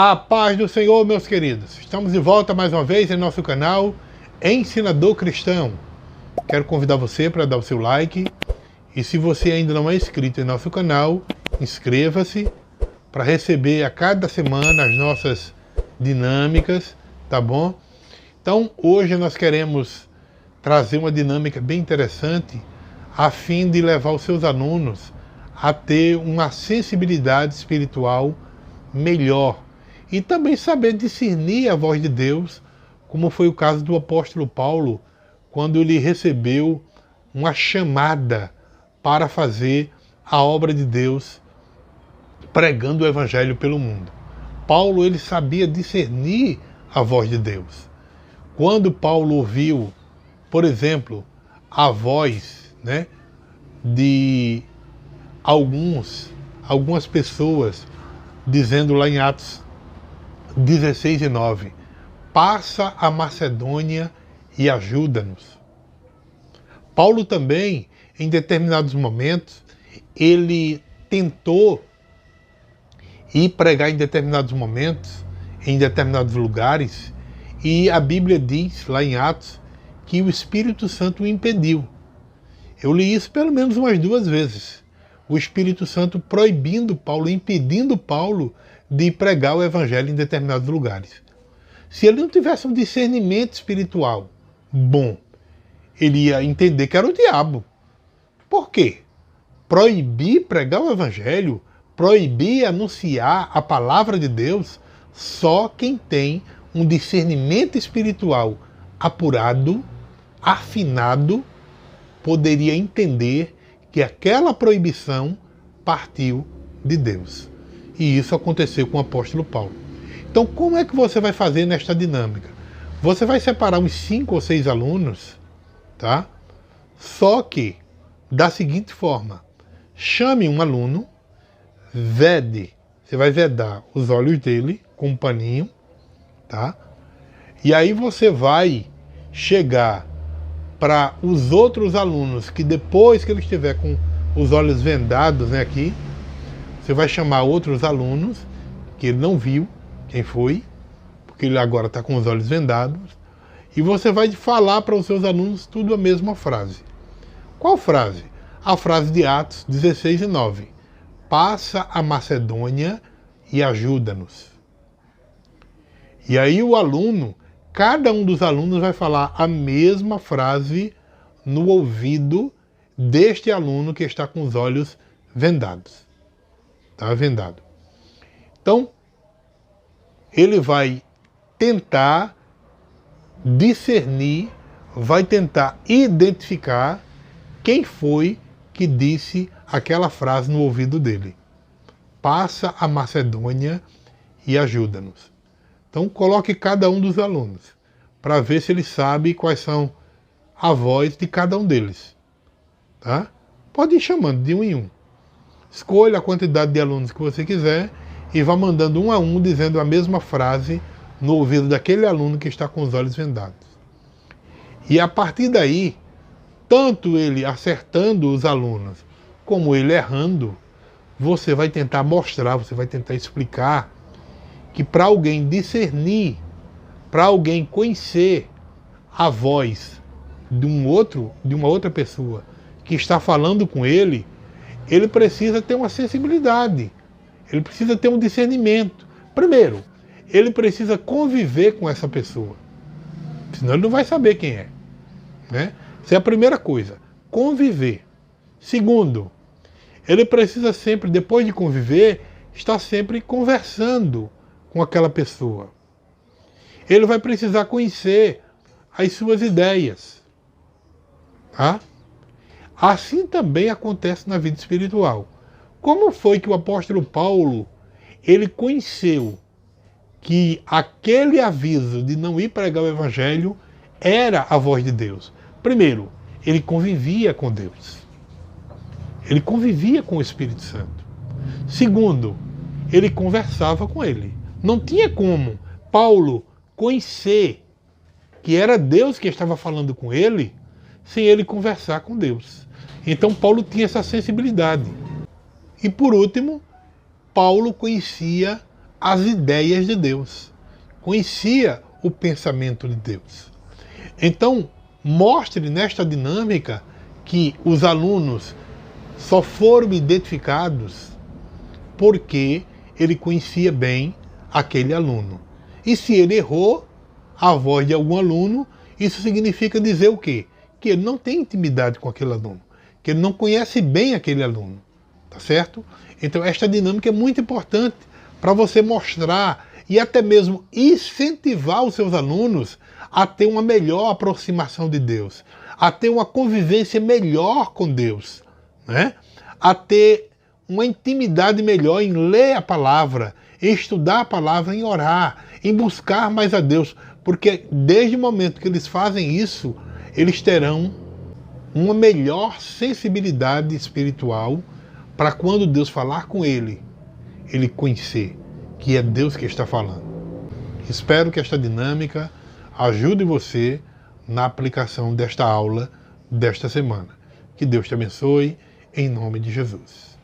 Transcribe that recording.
A paz do Senhor, meus queridos. Estamos de volta mais uma vez em nosso canal Ensinador Cristão. Quero convidar você para dar o seu like. E se você ainda não é inscrito em nosso canal, inscreva-se para receber a cada semana as nossas dinâmicas, tá bom? Então, hoje nós queremos trazer uma dinâmica bem interessante a fim de levar os seus alunos a ter uma sensibilidade espiritual melhor e também saber discernir a voz de Deus, como foi o caso do apóstolo Paulo, quando ele recebeu uma chamada para fazer a obra de Deus, pregando o evangelho pelo mundo. Paulo, ele sabia discernir a voz de Deus. Quando Paulo ouviu, por exemplo, a voz, de algumas pessoas dizendo lá em Atos 16:9, passa a Macedônia e ajuda-nos. Paulo também, em determinados momentos, ele tentou ir pregar em determinados momentos, em determinados lugares, e a Bíblia diz, lá em Atos, que o Espírito Santo o impediu. Eu li isso pelo menos umas 2 vezes. O Espírito Santo proibindo Paulo, impedindo Paulo de pregar o evangelho em determinados lugares. Se ele não tivesse um discernimento espiritual bom, ele ia entender que era o diabo. Por quê? Proibir pregar o evangelho, proibir anunciar a palavra de Deus, só quem tem um discernimento espiritual apurado, afinado, poderia entender que aquela proibição partiu de Deus. E isso aconteceu com o apóstolo Paulo. Então, como é que você vai fazer nesta dinâmica? Você vai separar uns 5 ou 6 alunos, tá? Só que, da seguinte forma, chame um aluno, vede, você vai vedar os olhos dele com um paninho, tá? E aí você vai chegar para os outros alunos que depois que ele estiver com os olhos vendados, aqui, você vai chamar outros alunos que ele não viu quem foi, porque ele agora está com os olhos vendados, e você vai falar para os seus alunos tudo a mesma frase. Qual frase? A frase de Atos 16:9. Passa a Macedônia e ajuda-nos. E aí o aluno, cada um dos alunos vai falar a mesma frase no ouvido deste aluno que está com os olhos vendados. Está vendado. Então, ele vai tentar discernir, vai tentar identificar quem foi que disse aquela frase no ouvido dele. Passa a Macedônia e ajuda-nos. Então, coloque cada um dos alunos para ver se ele sabe quais são a voz de cada um deles. Tá? Pode ir chamando de um em um. Escolha a quantidade de alunos que você quiser e vá mandando um a um dizendo a mesma frase no ouvido daquele aluno que está com os olhos vendados. E a partir daí, tanto ele acertando os alunos como ele errando, você vai tentar mostrar, você vai tentar explicar que para alguém discernir, para alguém conhecer a voz de uma outra pessoa que está falando com ele, ele precisa ter uma sensibilidade, ele precisa ter um discernimento. Primeiro, ele precisa conviver com essa pessoa, senão ele não vai saber quem é. Essa é a primeira coisa, conviver. Segundo, ele precisa sempre, depois de conviver, estar sempre conversando com aquela pessoa. Ele vai precisar conhecer as suas ideias. Tá? Assim também acontece na vida espiritual. Como foi que o apóstolo Paulo, ele conheceu que aquele aviso de não ir pregar o evangelho era a voz de Deus? Primeiro, ele convivia com Deus. Ele convivia com o Espírito Santo. Segundo, ele conversava com ele. Não tinha como Paulo conhecer que era Deus que estava falando com ele sem ele conversar com Deus. Então Paulo tinha essa sensibilidade. E por último, Paulo conhecia as ideias de Deus, conhecia o pensamento de Deus. Então, mostre nesta dinâmica que os alunos só foram identificados porque ele conhecia bem aquele aluno. E se ele errou a voz de algum aluno, isso significa dizer o quê? Que ele não tem intimidade com aquele aluno, que ele não conhece bem aquele aluno, tá certo? Então esta dinâmica é muito importante para você mostrar e até mesmo incentivar os seus alunos a ter uma melhor aproximação de Deus, a ter uma convivência melhor com Deus, né? A ter uma intimidade melhor em ler a palavra, em estudar a palavra, em orar, em buscar mais a Deus, porque desde o momento que eles fazem isso, eles terão uma melhor sensibilidade espiritual para quando Deus falar com ele conhecer que é Deus que está falando. Espero que esta dinâmica ajude você na aplicação desta aula desta semana. Que Deus te abençoe, em nome de Jesus.